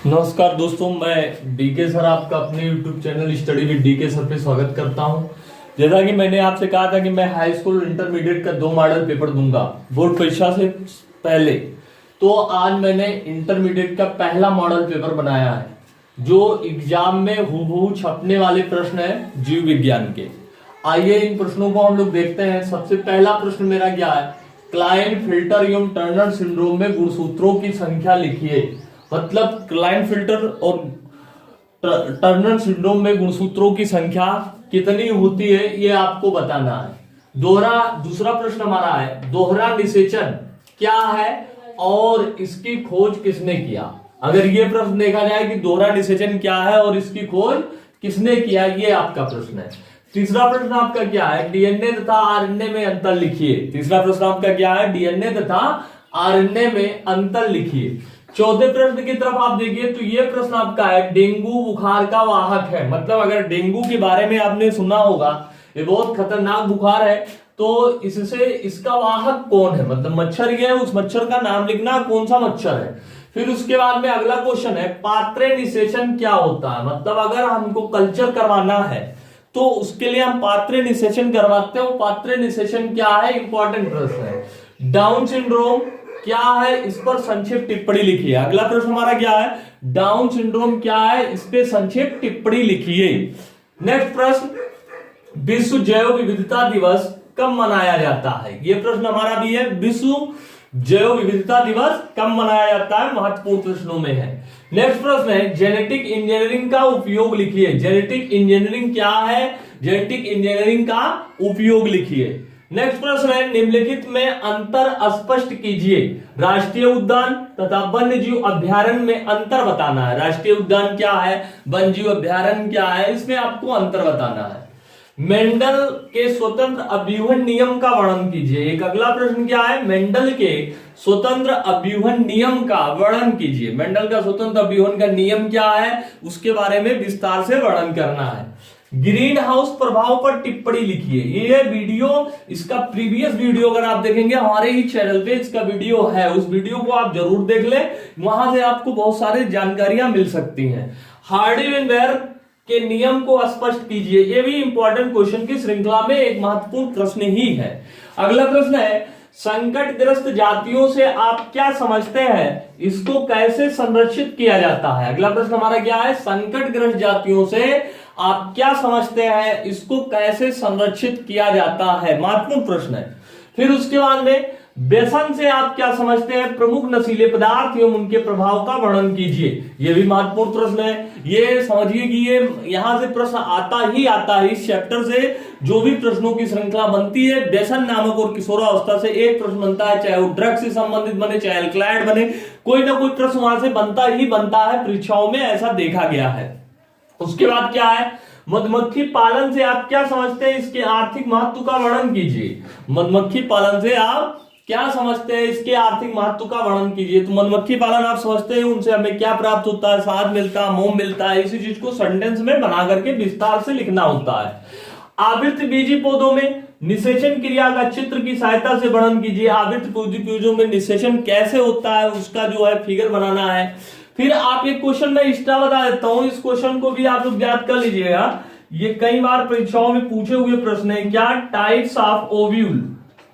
नमस्कार दोस्तों, मैं डीके सर आपका अपने YouTube channel study with DK sir पे स्वागत करता हूं। जैसा कि मैंने आपसे कहा था कि मैं हाई स्कूल इंटरमीडिएट का 2 मॉडल पेपर दूंगा बोर्ड परीक्षा से पहले, तो आज मैंने इंटरमीडिएट का पहला मॉडल पेपर बनाया है जो एग्जाम में हूबहू छपने वाले प्रश्न है जीव विज्ञान के। आइए इन प्रश्नों को हम लोग देखते हैं। सबसे पहला प्रश्न मेरा क्या है, क्लाइनफिल्टर एवं टर्नर सिंड्रोम में गुणसूत्रों की संख्या लिखिए। मतलब क्लाइनफिल्टर और टर्नर सिंड्रोम में गुणसूत्रों की संख्या कितनी होती है ये आपको बताना है। दूसरा प्रश्न हमारा है, दोहरा निषेचन क्या है और इसकी खोज किसने किया। अगर ये प्रश्न देखा जाए कि दोहरा निषेचन क्या है और इसकी खोज किसने किया, ये आपका प्रश्न है। तीसरा प्रश्न आपका क्या है, डीएनए तथा आरएनए में अंतर लिखिए। तीसरा प्रश्न आपका क्या है, डीएनए तथा आरएनए में अंतर लिखिए। चौथे प्रश्न की तरफ आप देखिए तो ये प्रश्न आपका है, डेंगू बुखार का वाहक है। मतलब अगर डेंगू के बारे में आपने सुना होगा, ये बहुत खतरनाक बुखार है, तो इससे इसका वाहक कौन है। मतलब मच्छर ये है, उस मच्छर का नाम लिखना, कौन सा मच्छर है। फिर उसके बाद में अगला क्वेश्चन है, पात्रे निषेचन क्या होता है। मतलब अगर हमको कल्चर करवाना है तो उसके लिए हम पात्रे निषेचन करवाते हैं। पात्रे निषेचन क्या है, इंपॉर्टेंट प्रश्न है। डाउन सिंड्रोम क्या है, इस पर संक्षिप्त टिप्पणी लिखिए। अगला प्रश्न हमारा क्या है, डाउन सिंड्रोम क्या है, इस पे संक्षिप्त टिप्पणी लिखिए। नेक्स्ट प्रश्न, विश्व जैव विविधता दिवस कब मनाया जाता है। यह प्रश्न हमारा भी है, विश्व जैव विविधता दिवस कब मनाया जाता है, महत्वपूर्ण प्रश्नों में है। नेक्स्ट प्रश्न है, जेनेटिक इंजीनियरिंग का उपयोग लिखिए। जेनेटिक इंजीनियरिंग क्या है, जेनेटिक इंजीनियरिंग का उपयोग लिखिए। नेक्स्ट प्रश्न है, निम्नलिखित में अंतर स्पष्ट कीजिए। राष्ट्रीय उद्यान तथा वन्य जीव अभ्यारण्य में अंतर बताना है। राष्ट्रीय उद्यान क्या है, वन्य जीव अभ्यारण्य क्या है, इसमें आपको अंतर बताना है। मेंडल के स्वतंत्र अव्यूहन नियम का वर्णन कीजिए। एक अगला प्रश्न क्या है, मेंडल के स्वतंत्र अव्यूहन नियम का वर्णन कीजिए। मेंडल का स्वतंत्र अव्यूहन का नियम क्या है, उसके बारे में विस्तार से वर्णन करना है। ग्रीन हाउस प्रभाव पर टिप्पणी लिखिए। ये वीडियो, इसका प्रीवियस वीडियो अगर आप देखेंगे हमारे ही चैनल पे इसका वीडियो है, उस वीडियो को आप जरूर देख ले, वहां से आपको बहुत सारी जानकारियां मिल सकती हैं। हार्डी-वेनवेयर के नियम को स्पष्ट कीजिए। ये भी इंपॉर्टेंट क्वेश्चन की श्रृंखला में एक महत्वपूर्ण प्रश्न ही है। अगला प्रश्न है, संकटग्रस्त जातियों से आप क्या समझते हैं, इसको कैसे संरक्षित किया जाता है। अगला प्रश्न हमारा क्या है, संकटग्रस्त जातियों से आप क्या समझते हैं, इसको कैसे संरक्षित किया जाता है, महत्वपूर्ण प्रश्न है। फिर उसके बाद में व्यसन से आप क्या समझते हैं, प्रमुख नशीले पदार्थ एवं उनके प्रभाव का वर्णन कीजिए। यह भी महत्वपूर्ण प्रश्न है। ये समझिए कि ये यहां से प्रश्न आता ही आता है। इस चैप्टर से जो भी प्रश्नों की श्रृंखला बनती है, व्यसन नामक और किशोरावस्था से एक प्रश्न बनता है, चाहे वो ड्रग्स से संबंधित बने, चाहे अल्कलॉइड बने, कोई ना कोई प्रश्न वहां से बनता ही बनता है। परीक्षाओं में ऐसा देखा गया है। उसके बाद क्या है, मधुमक्खी पालन से आप क्या समझते हैं, इसके आर्थिक महत्व का वर्णन कीजिए। मधुमक्खी पालन से आप क्या समझते हैं, इसके आर्थिक महत्व का वर्णन कीजिए। तो मधुमक्खी पालन आप समझते हैं, उनसे हमें क्या प्राप्त होता है, शहद मिलता है, मोम मिलता है। इसी चीज को सेंटेंस में बना करके विस्तार से लिखना होता है। आवृतबीजी पौधों में निषेचन क्रिया का चित्र की सहायता से वर्णन कीजिए। आवृतबीजी पौधों में निषेचन कैसे होता है, उसका जो है फिगर बनाना है। फिर आप एक क्वेश्चन में एक्स्ट्रा बता देता हूं, इस क्वेश्चन को भी आप लोग याद कर लीजिएगा। ये कई बार परीक्षाओं में पूछे हुए प्रश्न है, क्या टाइप्स ऑफ ओव्यूल।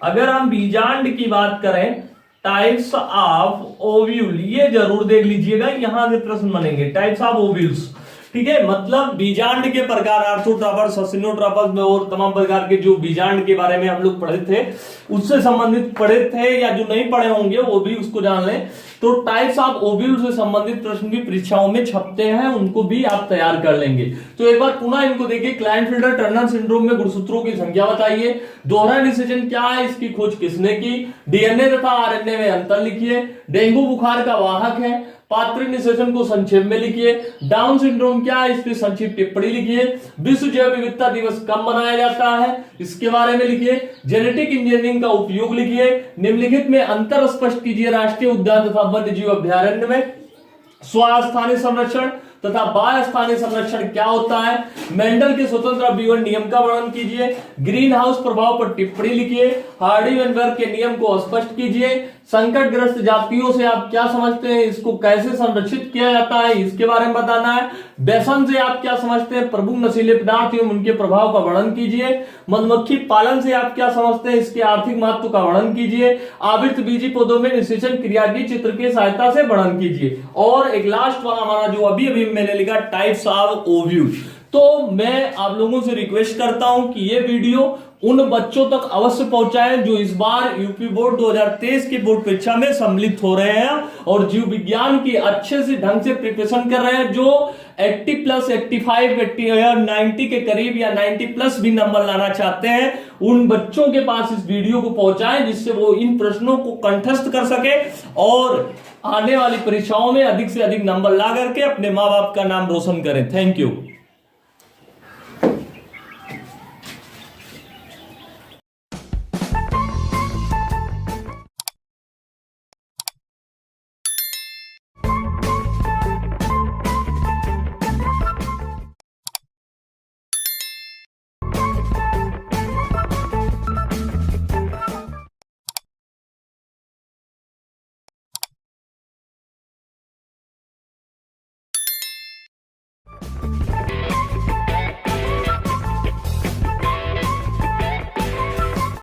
अगर हम बीजांड की बात करें, टाइप्स ऑफ ओव्यूल, ये जरूर देख लीजिएगा, यहां से प्रश्न बनेंगे। टाइप्स ऑफ ओव्यूल्स, ठीक है, मतलब बीजांड के प्रकार, आर्थोट्रॉपस, ससिनोट्रॉपस में और तमाम प्रकार के जो बीजांड के बारे में हम लोग पढ़े थे, उससे संबंधित पढ़े थे, या जो नहीं पढ़े होंगे वो भी उसको जान लें। तो टाइप्स ऑफ ओव्यूल से संबंधित प्रश्न भी परीक्षाओं में छपते हैं, उनको भी आप तैयार कर लेंगे। तो एक बार पुनः इनको देखिए, क्लाइनफिल्टर टर्नर सिंड्रोम में गुणसूत्रों की संख्या बताइए। दोहरा निषेचन क्या है, इसकी खोज किसने की। डीएनए तथा आरएनए में अंतर लिखिए। डेंगू बुखार का वाहक है। पात्र निषेचन को संक्षेप में लिखिए। डाउन सिंड्रोम क्या है, इस पर संक्षिप्त टिप्पणी लिखिए। विश्व जैव विविधता दिवस कब मनाया जाता है, इसके बारे में लिखिए। जेनेटिक इंजीनियरिंग का उपयोग लिखिए। निम्नलिखित में अंतर स्पष्ट कीजिए राष्ट्रीय उद्यान तथा वन्य जीव अभ्यारण्य में। स्वस्थानीय संरक्षण तथा बाह्य स्थानीय संरक्षण क्या होता है। मेंडल के स्वतंत्र अभिवन नियम का वर्णन कीजिए। ग्रीन हाउस प्रभाव पर टिप्पणी लिखिए। हार्डी-वेनवेयर के नियम को स्पष्ट कीजिए। संकटग्रस्त जातियों से आप क्या समझते हैं, इसको कैसे संरक्षित किया जाता है इसके बारे में बताना है। व्यसन से आप क्या समझते हैं, प्रमुख नशीले पदार्थ एवं उनके प्रभाव का वर्णन कीजिए। मधुमक्खी पालन से आप क्या समझते हैं, इसके आर्थिक महत्व का वर्णन कीजिए। आवृत बीजी पौधों में निषेचन क्रिया की चित्र की सहायता से वर्णन कीजिए। और एक लास्ट वाला हमारा जो अभी अभी मैंने लिखा टाइप्स ऑफ ओव्यूज। तो मैं आप लोगों से रिक्वेस्ट करता हूं कि ये वीडियो उन बच्चों तक अवश्य पहुंचाएं जो इस बार यूपी बोर्ड 2023 की बोर्ड परीक्षा में सम्मिलित हो रहे हैं और जीव विज्ञान की अच्छे से ढंग से प्रिपरेशन कर रहे हैं, जो 80 प्लस 85 80 या 90 के करीब या 90 प्लस भी नंबर लाना चाहते हैं। उन बच्चों के पास इस वीडियो को पहुंचाएं जिससे वो इन प्रश्नों को कंठस्थ कर सके और आने वाली परीक्षाओं में अधिक से अधिक नंबर ला करके अपने माँ बाप का नाम रोशन करें। Thank you.